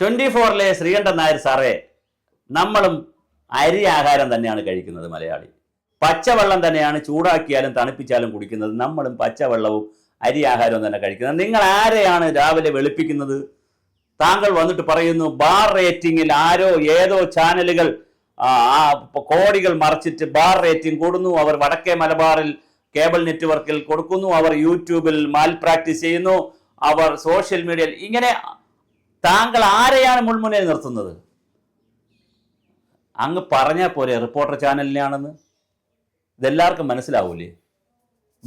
24-ലെ ശ്രീകണ്ഠൻ നായർ സാറേ, നമ്മളും അരി ആഹാരം തന്നെയാണ് കഴിക്കുന്നത്. മലയാളി പച്ചവെള്ളം തന്നെയാണ് ചൂടാക്കിയാലും തണുപ്പിച്ചാലും കുടിക്കുന്നത്. നമ്മളും പച്ചവെള്ളവും അരി ആഹാരവും തന്നെ കഴിക്കുന്നത്. നിങ്ങൾ ആരെയാണ് രാവിലെ വെളുപ്പിക്കുന്നത്? താങ്കൾ വന്നിട്ട് പറയുന്നു ബാർ റേറ്റിംഗിൽ ആരോ ഏതോ ചാനലുകൾ കോടികൾ മറിച്ചിട്ട് ബാർ റേറ്റിംഗ് കൂടുന്നു, അവർ വടക്കേ മലബാറിൽ കേബിൾ നെറ്റ്വർക്കിൽ കൊടുക്കുന്നു, അവർ യൂട്യൂബിൽ മാൽ പ്രാക്ടീസ് ചെയ്യുന്നു, അവർ സോഷ്യൽ മീഡിയയിൽ. ഇങ്ങനെ താങ്കൾ ആരെയാണ് മുൾമുനയിൽ നിർത്തുന്നത്? അങ്ങ് പറഞ്ഞാൽ പോരെ റിപ്പോർട്ടർ ചാനലിനാണെന്ന്. ഇതെല്ലാവർക്കും മനസ്സിലാവൂലേ?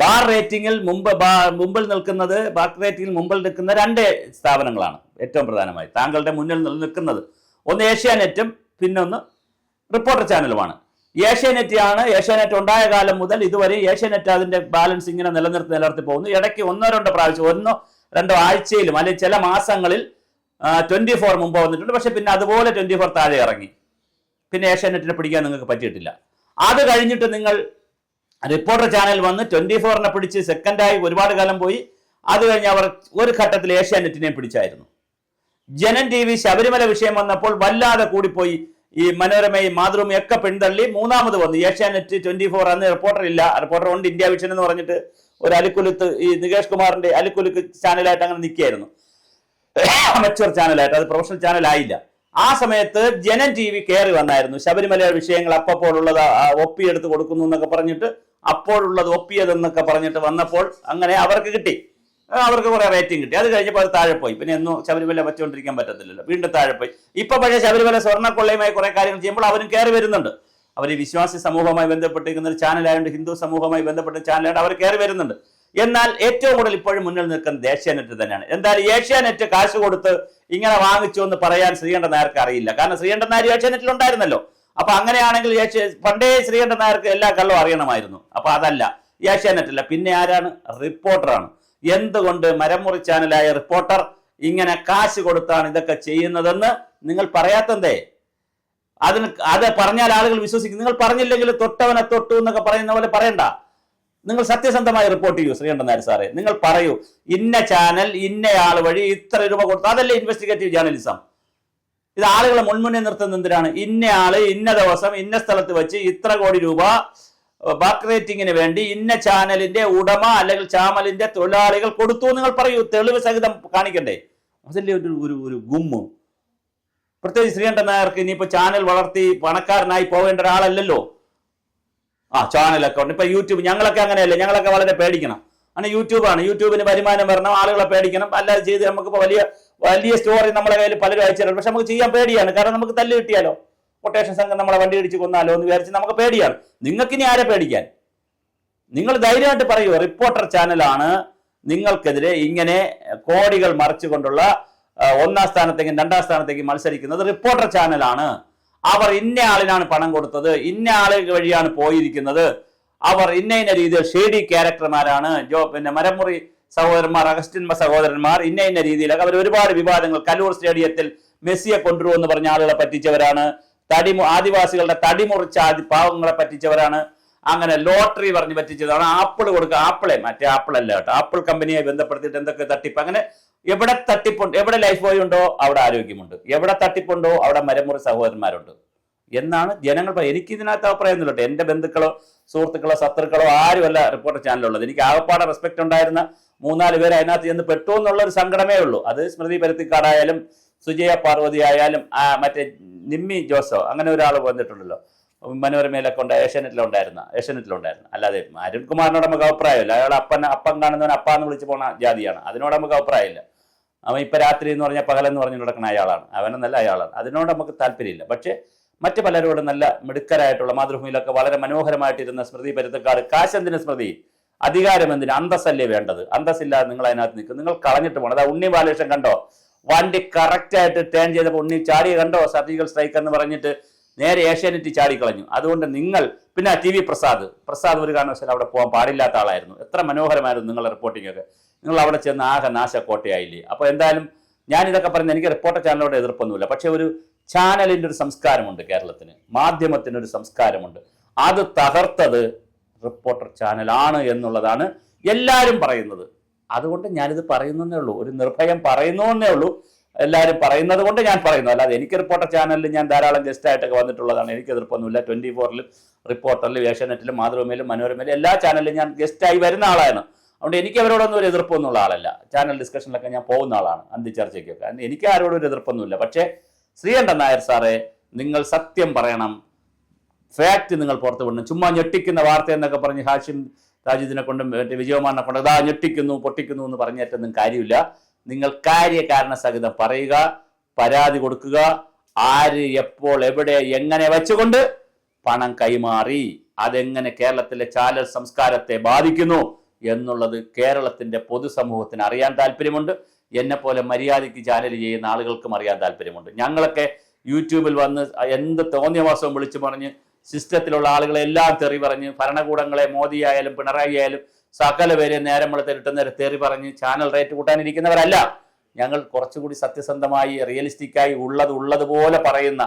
ബാർ റേറ്റിംഗിൽ മുമ്പിൽ നിൽക്കുന്നത്, ബാർ റേറ്റിംഗിൽ മുമ്പിൽ നിൽക്കുന്ന രണ്ട് സ്ഥാപനങ്ങളാണ് ഏറ്റവും പ്രധാനമായി താങ്കളുടെ മുന്നിൽ നിൽക്കുന്നത്. ഒന്ന് ഏഷ്യാനെറ്റും പിന്നൊന്ന് റിപ്പോർട്ടർ ചാനലുമാണ്. ഏഷ്യാനെറ്റ് ഉണ്ടായ കാലം മുതൽ ഇതുവരെ ഏഷ്യാനെറ്റ് അതിന്റെ ബാലൻസ് ഇങ്ങനെ നിലനിർത്തി പോകുന്നു. ഇടയ്ക്ക് 1-2 പ്രാവശ്യം 1-2 ആഴ്ചയിലും അല്ലെങ്കിൽ ചില മാസങ്ങളിൽ 24 മുമ്പ് വന്നിട്ടുണ്ട്. പക്ഷെ പിന്നെ അതുപോലെ 24 താഴെ ഇറങ്ങി. പിന്നെ ഏഷ്യാനെറ്റിനെ പിടിക്കാൻ നിങ്ങൾക്ക് പറ്റിയിട്ടില്ല. അത് കഴിഞ്ഞിട്ട് നിങ്ങൾ റിപ്പോർട്ടർ ചാനൽ വന്ന് 24-നെ പിടിച്ച് സെക്കൻഡായി ഒരുപാട് കാലം പോയി. അത് കഴിഞ്ഞ് അവർ ഒരു ഘട്ടത്തിൽ ഏഷ്യാനെറ്റിനെ പിടിച്ചായിരുന്നു. ജനൻ TV ശബരിമല വിഷയം വന്നപ്പോൾ വല്ലാതെ കൂടിപ്പോയി. ഈ മനോരമയും മാതൃഭൂമിയും ഒക്കെ പിന്തള്ളി മൂന്നാമത് വന്നു ഏഷ്യാനെറ്റ് 24. അന്ന് റിപ്പോർട്ടർ ഇല്ല, റിപ്പോർട്ടർ ഉണ്ട്, ഇന്ത്യ വിഷൻ എന്ന് പറഞ്ഞിട്ട് ഒരു അലിക്കുലുത്ത്, ഈ നികേഷ് കുമാറിന്റെ അലിക്കുലുക്ക് ചാനലായിട്ട് അങ്ങനെ നിൽക്കുകയായിരുന്നു, അമച്വർ ചാനലായിട്ട്. അത് പ്രൊഫഷണൽ ചാനലായില്ല. ആ സമയത്ത് ജനൻ TV കയറി വന്നായിരുന്നു. ശബരിമല വിഷയങ്ങൾ അപ്പോഴുള്ളത് ഒപ്പിയെടുത്ത് കൊടുക്കുന്നു എന്നൊക്കെ പറഞ്ഞിട്ട്, അപ്പോഴുള്ളത് ഒപ്പിയതെന്നൊക്കെ പറഞ്ഞിട്ട് വന്നപ്പോൾ അങ്ങനെ അവർക്ക് കിട്ടി, അവർക്ക് കുറെ റേറ്റിംഗ് കിട്ടി. അത് കഴിഞ്ഞപ്പോൾ അത് താഴെ പോയി. പിന്നെ എന്നും ശബരിമല വെച്ചുകൊണ്ടിരിക്കാൻ പറ്റത്തില്ലല്ലോ, വീണ്ടും താഴെ പോയി. ഇപ്പൊ പക്ഷേ ശബരിമല സ്വർണ്ണക്കൊള്ളയുമായി കുറെ കാര്യങ്ങൾ ചെയ്യുമ്പോൾ അവരും കയറി വരുന്നുണ്ട്. അവർ വിശ്വാസി സമൂഹവുമായി ബന്ധപ്പെട്ടിരിക്കുന്ന ഒരു ചാനലായതുകൊണ്ട്, ഹിന്ദു സമൂഹവുമായി ബന്ധപ്പെട്ട ചാനലായതുകൊണ്ട് അവർ കയറി വരുന്നുണ്ട്. എന്നാൽ ഏറ്റവും കൂടുതൽ ഇപ്പോഴും മുന്നിൽ നിൽക്കുന്നത് ഏഷ്യാനെറ്റ് തന്നെയാണ്. എന്തായാലും ഏഷ്യാനെറ്റ് കാശ് കൊടുത്ത് ഇങ്ങനെ വാങ്ങിച്ചു എന്ന് പറയാൻ ശ്രീകണ്ഠൻ നായർക്ക് അറിയില്ല. കാരണം ശ്രീകണ്ഠൻ നായർ ഏഷ്യാനെറ്റിൽ ഉണ്ടായിരുന്നല്ലോ. അപ്പൊ അങ്ങനെയാണെങ്കിൽ പണ്ടേ ശ്രീകണ്ഠൻ നായർക്ക് എല്ലാ കള്ളവും അറിയണമായിരുന്നു. അപ്പൊ അതല്ല, ഏഷ്യാനെറ്റല്ല, പിന്നെ ആരാണ്? റിപ്പോർട്ടറാണ്. എന്തുകൊണ്ട് മരമുറി ചാനലായ റിപ്പോർട്ടർ ഇങ്ങനെ കാശ് കൊടുത്താണ് ഇതൊക്കെ ചെയ്യുന്നതെന്ന് നിങ്ങൾ പറയാത്തന്തേ? അത് പറഞ്ഞാൽ ആളുകൾ വിശ്വസിക്കും. നിങ്ങൾ പറഞ്ഞില്ലെങ്കിൽ തൊട്ടവനെ തൊട്ടു എന്നൊക്കെ പറയുന്ന പോലെ പറയണ്ട. നിങ്ങൾ സത്യസന്ധമായി റിപ്പോർട്ട് ചെയ്യൂ ശ്രീകണ്ഠൻ നായർ സാറേ. നിങ്ങൾ പറയൂ, ഇന്ന ചാനൽ ഇന്നയാൾ വഴി ഇത്ര രൂപ കൊടുത്തു. അതല്ലേ ഇൻവെസ്റ്റിഗേറ്റീവ് ജേർണലിസം? ഇത് ആളുകളെ മുൻമുന്നേ നിർത്തുന്ന എന്തിനാണ്? ഇന്നയാള് ഇന്ന ദിവസം ഇന്ന സ്ഥലത്ത് വെച്ച് ഇത്ര കോടി രൂപ ബാക്ക് റേറ്റിംഗിന് വേണ്ടി ഇന്ന ചാനലിന്റെ ഉടമ അല്ലെങ്കിൽ ചാനലിന്റെ തൊഴിലാളികൾ കൊടുത്തു. നിങ്ങൾ പറയൂ, തെളിവ് സഹിതം കാണിക്കണ്ടേ? അതല്ലേ ഒരു ഗുമ്മ്. പ്രത്യേകിച്ച് ശ്രീകണ്ഠൻ നായർക്ക് ഇനിയിപ്പോ ചാനൽ വളർത്തി പണക്കാരനായി പോകേണ്ട ഒരാളല്ലല്ലോ. ചാനലൊക്കെ ഉണ്ട്. ഇപ്പൊ യൂട്യൂബ്, ഞങ്ങളൊക്കെ അങ്ങനെയല്ലേ, ഞങ്ങളൊക്കെ വളരെ പേടിക്കണം. അങ്ങനെ യൂട്യൂബാണ്, യൂട്യൂബിന് വരുമാനം വരണം, ആളുകളെ പേടിക്കണം. അല്ലാതെ ചെയ്ത് നമുക്കിപ്പോ വലിയ സ്റ്റോറി നമ്മളെ കയ്യിൽ പലരും അയച്ചു. പക്ഷെ നമുക്ക് ചെയ്യാൻ പേടിയാണ്. കാരണം നമുക്ക് തല്ല് കിട്ടിയാലോ, കൊട്ടേഷൻ സംഘം നമ്മളെ വണ്ടി ഇടിച്ച് കൊന്നാലോ എന്ന് വിചാരിച്ച് നമുക്ക് പേടിയാണ്. നിങ്ങൾക്കിനി ആരെ പേടിക്കാൻ? നിങ്ങൾ ധൈര്യമായിട്ട് പറയൂ, റിപ്പോർട്ടർ ചാനലാണ് നിങ്ങൾക്കെതിരെ ഇങ്ങനെ കോടികൾ മറിച്ചുകൊണ്ടുള്ള 1-ാം സ്ഥാനത്തേക്കും 2-ാം സ്ഥാനത്തേക്കും മത്സരിക്കുന്നത് റിപ്പോർട്ടർ ചാനലാണ്. അവർ ഇന്ന ആളിനാണ് പണം കൊടുത്തത്, ഇന്ന ആളുകൾ വഴിയാണ് പോയിരിക്കുന്നത്, അവർ ഇന്ന രീതിയിൽ ഷേഡി ക്യാരക്ടർമാരാണ്. പിന്നെ മരമുറി സഹോദരന്മാർ, അഗസ്റ്റിൻ സഹോദരന്മാർ ഇന്ന രീതിയിലൊക്കെ അവർ ഒരുപാട് വിവാദങ്ങൾ, കലൂർ സ്റ്റേഡിയത്തിൽ മെസ്സിയെ കൊണ്ടുവരുമെന്ന് പറഞ്ഞ ആളുകളെ പറ്റിച്ചവരാണ്, ആദിവാസികളുടെ തടി മുറിച്ച പാവങ്ങളെ പറ്റിച്ചവരാണ്, അങ്ങനെ ലോട്ടറി പറഞ്ഞ് പറ്റിച്ചതാണ്, ആപ്പിൾ കൊടുക്കുക, മറ്റേ ആപ്പിൾ അല്ല കേട്ടോ, ആപ്പിൾ കമ്പനിയെ ബന്ധപ്പെടുത്തിയിട്ട് എന്തൊക്കെ തട്ടിപ്പ്. അങ്ങനെ എവിടെ തട്ടിപ്പുണ്ട്, എവിടെ ലൈഫ് ബോയ് ഉണ്ടോ അവിടെ ആരോഗ്യമുണ്ട്, എവിടെ തട്ടിപ്പുണ്ടോ അവിടെ മരമുറി സഹോദരന്മാരുണ്ട് എന്നാണ് ജനങ്ങൾ. എനിക്ക് ഇതിനകത്ത് അഭിപ്രായമൊന്നുമില്ല കേട്ടോ. എന്റെ ബന്ധുക്കളോ സുഹൃത്തുക്കളോ ശത്രുക്കളോ ആരുമല്ല റിപ്പോർട്ടർ ചാനലുള്ളത്. എനിക്ക് ആകപ്പാടെ റെസ്പെക്ട് ഉണ്ടായിരുന്ന 3-4 പേര് അതിനകത്ത് ചെന്ന് പെട്ടു എന്നുള്ള ഒരു സങ്കടമേ ഉള്ളൂ. അത് സ്മൃതി പരുത്തിക്കാടായാലും സുജയ പാർവതി ആയാലും മറ്റേ നിമ്മി ജോസോ അങ്ങനെ ഒരാൾ വന്നിട്ടുണ്ടല്ലോ, മനോരമയിലൊക്കെ ഏഷ്യാനെറ്റിലുണ്ടായിരുന്ന. അല്ലാതെ അരുൺകുമാറിനോട് നമുക്ക് അഭിപ്രായമില്ല. അയാൾ അപ്പം കാണുന്നവൻ അപ്പാന്ന് വിളിച്ച് പോണ ജാതിയാണ്. അതിനോട് നമുക്ക് അഭിപ്രായമില്ല. അവൻ ഇപ്പൊ രാത്രി എന്ന് പറഞ്ഞാൽ പകലെന്ന് പറഞ്ഞു നടക്കുന്ന അയാളാണ്. അവനെന്നല്ല അയാളാണ്. അതിനോട് നമുക്ക് താല്പര്യമില്ല. പക്ഷെ മറ്റു പലരോടും നല്ല മിടുക്കരായിട്ടുള്ള, മാതൃഭൂമിയിലൊക്കെ വളരെ മനോഹരമായിട്ടിരുന്ന സ്മൃതി പരുത്തക്കാട്, കാശെന്തിന് സ്മൃതി, അധികാരം എന്തിന്, അന്തസ്സല്ലേ വേണ്ടത്? അന്തസ്സില്ലാതെ നിങ്ങൾ അതിനകത്ത് നിൽക്കും. നിങ്ങൾ കളഞ്ഞിട്ട് പോകണം. അതാ ഉണ്ണി ബാലകൃഷ്ണൻ കണ്ടോ, വണ്ടി കറക്റ്റായിട്ട് ടേൺ ചെയ്തപ്പോൾ ഉണ്ണി ചാടി കണ്ടോ, സർജിക്കൽ സ്ട്രൈക്ക് എന്ന് പറഞ്ഞിട്ട് നേരെ ഏഷ്യാനെറ്റ് ചാടിക്കളഞ്ഞു. അതുകൊണ്ട് നിങ്ങൾ പിന്നെ TV പ്രസാദ് ഒരു കാരണവശാലും അവിടെ പോകാൻ പാടില്ലാത്ത ആളായിരുന്നു. എത്ര മനോഹരമായിരുന്നു നിങ്ങളുടെ റിപ്പോർട്ടിംഗ് ഒക്കെ. നിങ്ങൾ അവിടെ ചെന്ന് ആകെ നാശക്കോട്ടയായില്ലേ? അപ്പോൾ എന്തായാലും ഞാൻ ഇതൊക്കെ പറയുന്നത്, എനിക്ക് റിപ്പോർട്ടർ ചാനലിനോട് എതിർപ്പൊന്നുമില്ല. പക്ഷെ ഒരു ചാനലിന്റെ ഒരു സംസ്കാരമുണ്ട് കേരളത്തിന്, മാധ്യമത്തിനൊരു സംസ്കാരമുണ്ട്. അത് തകർത്തത് റിപ്പോർട്ടർ ചാനലാണ് എന്നുള്ളതാണ് എല്ലാവരും പറയുന്നത്. അതുകൊണ്ട് ഞാനിത് പറയുന്നേ ഉള്ളൂ, ഒരു നിർഭയം പറയുന്നേ ഉള്ളൂ. എല്ലാവരും പറയുന്നത് കൊണ്ട് ഞാൻ പറയുന്നു. അല്ലാതെ എനിക്ക് റിപ്പോർട്ടർ ചാനലിൽ ഞാൻ ധാരാളം ഗസ്റ്റായിട്ടൊക്കെ വന്നിട്ടുള്ളതാണ്. എനിക്ക് എതിർപ്പൊന്നുമില്ല. 24-ലും റിപ്പോർട്ടറിലും ഏഷ്യാനെറ്റിലും മാതൃഭൂമിയിലും മനോരമയിലും എല്ലാ ചാനലിലും ഞാൻ ഗസ്റ്റായി വരുന്ന ആളാണ്. അതുകൊണ്ട് എനിക്ക് അവരോടൊന്നും ഒരു എതിർപ്പൊന്നുള്ള ആളല്ല. ചാനൽ ഡിസ്കഷനിലൊക്കെ ഞാൻ പോകുന്ന ആളാണ്, അന്തിച്ചർച്ചയ്ക്കൊക്കെ. എനിക്ക് ആരോടും ഒരു എതിർപ്പൊന്നുമില്ല. പക്ഷേ ശ്രീകണ്ഠൻ നായർ സാറേ, നിങ്ങൾ സത്യം പറയണം, ഫാക്ട് നിങ്ങൾ പുറത്തു വിടണം. ചുമ്മാ ഞെട്ടിക്കുന്ന വാർത്ത എന്നൊക്കെ പറഞ്ഞ് ഹാഷിം താജുദ്ദീനെ കൊണ്ടും വിജയകുമാറിനെ കൊണ്ട് അതാ ഞെട്ടിക്കുന്നു പൊട്ടിക്കുന്നു എന്ന് പറഞ്ഞിട്ടൊന്നും കാര്യമില്ല. നിങ്ങൾ കാര്യകാരണ സഹിതം പറയുക, പരാതി കൊടുക്കുക, ആര് എപ്പോൾ എവിടെ എങ്ങനെ വെച്ചുകൊണ്ട് പണം കൈമാറി, അതെങ്ങനെ കേരളത്തിലെ ചാനൽ സംസ്കാരത്തെ ബാധിക്കുന്നു എന്നുള്ളത് കേരളത്തിന്റെ പൊതുസമൂഹത്തിന് അറിയാൻ താല്പര്യമുണ്ട്. എന്നെപ്പോലെ മര്യാദയ്ക്ക് ചാനൽ ചെയ്യുന്ന ആളുകൾക്കും അറിയാൻ താല്പര്യമുണ്ട്. ഞങ്ങളൊക്കെ യൂട്യൂബിൽ വന്ന് എന്ത് തോന്നിയവാസവും വിളിച്ചു പറഞ്ഞ് സിസ്റ്റത്തിലുള്ള ആളുകളെ എല്ലാം തെറി പറഞ്ഞ്, ഭരണകൂടങ്ങളെ മോദി ആയാലും പിണറായി ആയാലും സകല പേരെ നേരം വെളുത്തിട്ടുന്നേരം തെറി പറഞ്ഞ് ചാനൽ റേറ്റ് കൂട്ടാനിരിക്കുന്നവരല്ല. ഞങ്ങൾ കുറച്ചുകൂടി സത്യസന്ധമായി റിയലിസ്റ്റിക്കായി ഉള്ളതുപോലെ പറയുന്ന,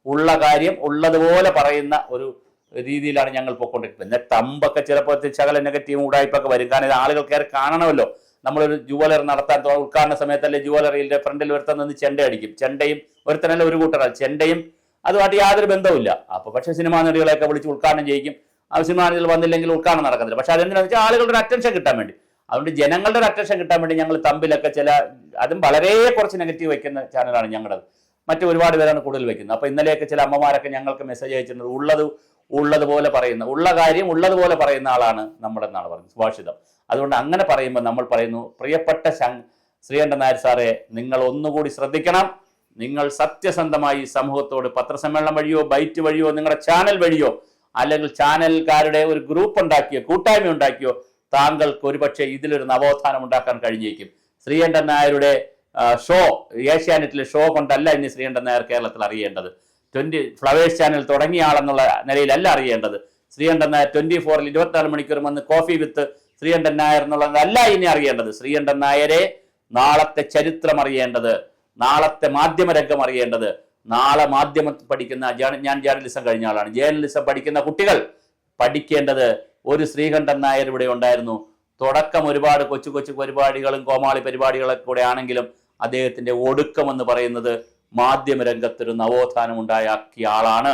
ഉള്ള കാര്യം ഉള്ളതുപോലെ പറയുന്ന ഒരു രീതിയിലാണ് ഞങ്ങൾ പോയിക്കൊണ്ടിരിക്കുന്നത്. പിന്നെ തമ്പൊക്കെ ചിലപ്പോൾ ശകല നെഗറ്റീവും ഉടായ്പൊക്കെ വരും. കാരണം ഇത് ആളുകൾക്ക് കാണണമല്ലോ. നമ്മളൊരു ജുവലറി നടത്താൻ ഉദ്ഘാടന സമയത്തല്ലേ ജുവലറിയുടെ ഫ്രണ്ടിൽ ഒരുത്തൻ നിന്ന് ചെണ്ട അടിക്കും. ചെണ്ടയും ഒരുത്തനല്ല ഒരു കൂട്ടരാണ്. ചെണ്ടയും അതുമായിട്ട് യാതൊരു ബന്ധവുമില്ല. അപ്പൊ പക്ഷേ സിനിമാ നടികളെയൊക്കെ വിളിച്ച് ഉദ്ഘാടനം ചെയ്യിക്കും. ആ സിനിമാ നടികൾ വന്നില്ലെങ്കിൽ ഉദ്ഘാടനം നടക്കുന്നില്ല. പക്ഷെ അതെന്തിനാണെന്ന് വെച്ചാൽ ആളുകളുടെ ഒരു അറ്റൻഷൻ കിട്ടാൻ വേണ്ടി. അതുകൊണ്ട് ജനങ്ങളുടെ ഒരു അറ്റൻഷൻ കിട്ടാൻ വേണ്ടി ഞങ്ങൾ തമ്മിലൊക്കെ അതും വളരെ കുറച്ച് നെഗറ്റീവ് വയ്ക്കുന്ന ചാനലാണ് ഞങ്ങളുടേത്. മറ്റു ഒരുപാട് പേരാണ് കൂടുതൽ വയ്ക്കുന്നത്. അപ്പൊ ഇന്നലെയൊക്കെ ചില അമ്മമാരൊക്കെ ഞങ്ങൾക്ക് മെസ്സേജ് അയച്ചിട്ടുണ്ട്, ഉള്ളതുപോലെ പറയുന്ന, ഉള്ള കാര്യം ഉള്ളതുപോലെ പറയുന്ന ആളാണ് നമ്മുടെ എന്നാണ് പറയുന്നത്, സുഭാഷിതം. അതുകൊണ്ട് അങ്ങനെ പറയുമ്പോൾ നമ്മൾ പറയുന്നു, പ്രിയപ്പെട്ട ശ്രീകണ്ഠൻ നായർ സാറെ, നിങ്ങൾ ഒന്നുകൂടി ശ്രദ്ധിക്കണം. നിങ്ങൾ സത്യസന്ധമായി സമൂഹത്തോട് പത്രസമ്മേളനം വഴിയോ ബൈറ്റ് വഴിയോ നിങ്ങളുടെ ചാനൽ വഴിയോ അല്ലെങ്കിൽ ചാനൽക്കാരുടെ ഒരു ഗ്രൂപ്പ് ഉണ്ടാക്കിയോ കൂട്ടായ്മ ഉണ്ടാക്കിയോ താങ്കൾക്ക് ഒരുപക്ഷെ ഇതിലൊരു നവോത്ഥാനം ഉണ്ടാക്കാൻ കഴിഞ്ഞേക്കും. ശ്രീകണ്ഠൻ നായരുടെ ഷോ, ഏഷ്യാനെറ്റിലെ ഷോ കൊണ്ടല്ല ഇനി ശ്രീകണ്ഠൻ നായർ കേരളത്തിൽ അറിയേണ്ടത്. ഫ്ലവേഴ്സ് ചാനൽ തുടങ്ങിയ ആളെന്നുള്ള നിലയിലല്ല അറിയേണ്ടത്. ശ്രീകണ്ഠൻ നായർ 24-ൽ 24 മണിക്കൂർ വന്ന് കോഫി വിത്ത് ശ്രീകണ്ഠൻ നായർ എന്നുള്ളതല്ല ഇനി അറിയേണ്ടത്. ശ്രീകണ്ഠൻ നായരെ നാളത്തെ ചരിത്രം അറിയേണ്ടത്, നാളത്തെ മാധ്യമരംഗം അറിയേണ്ടത്, നാളെ മാധ്യമം പഠിക്കുന്ന, ഞാൻ ജേർണലിസം കഴിഞ്ഞ ആളാണ്, ജേർണലിസം പഠിക്കുന്ന കുട്ടികൾ പഠിക്കേണ്ടത് ഒരു ശ്രീകണ്ഠൻ നായർ ഇവിടെ ഉണ്ടായിരുന്നു. തുടക്കം ഒരുപാട് കൊച്ചു കൊച്ചു പരിപാടികളും കോമാളി പരിപാടികളൊക്കെ കൂടെ ആണെങ്കിലും അദ്ദേഹത്തിന്റെ ഒടുക്കം എന്ന് പറയുന്നത് മാധ്യമരംഗത്തൊരു നവോത്ഥാനം ഉണ്ടാക്കിയ ആളാണ്.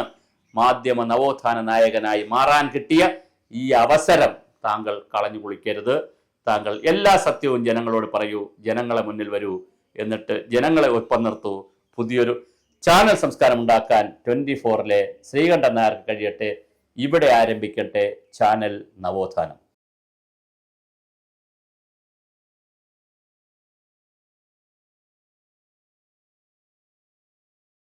മാധ്യമ നവോത്ഥാന നായകനായി മാറാൻ കിട്ടിയ ഈ അവസരം താങ്കൾ കളഞ്ഞു കുളിക്കരുത്. താങ്കൾ എല്ലാ സത്യവും ജനങ്ങളോട് പറയൂ, ജനങ്ങളെ മുന്നിൽ വരൂ, എന്നിട്ട് ജനങ്ങളെ ഒപ്പം നിർത്തൂ. പുതിയൊരു ചാനൽ സംസ്കാരം ഉണ്ടാക്കാൻ 24-ലെ ശ്രീകണ്ഠൻ നായർക്ക് കഴിയട്ടെ. ഇവിടെ ആരംഭിക്കട്ടെ ചാനൽ നവോത്ഥാനം.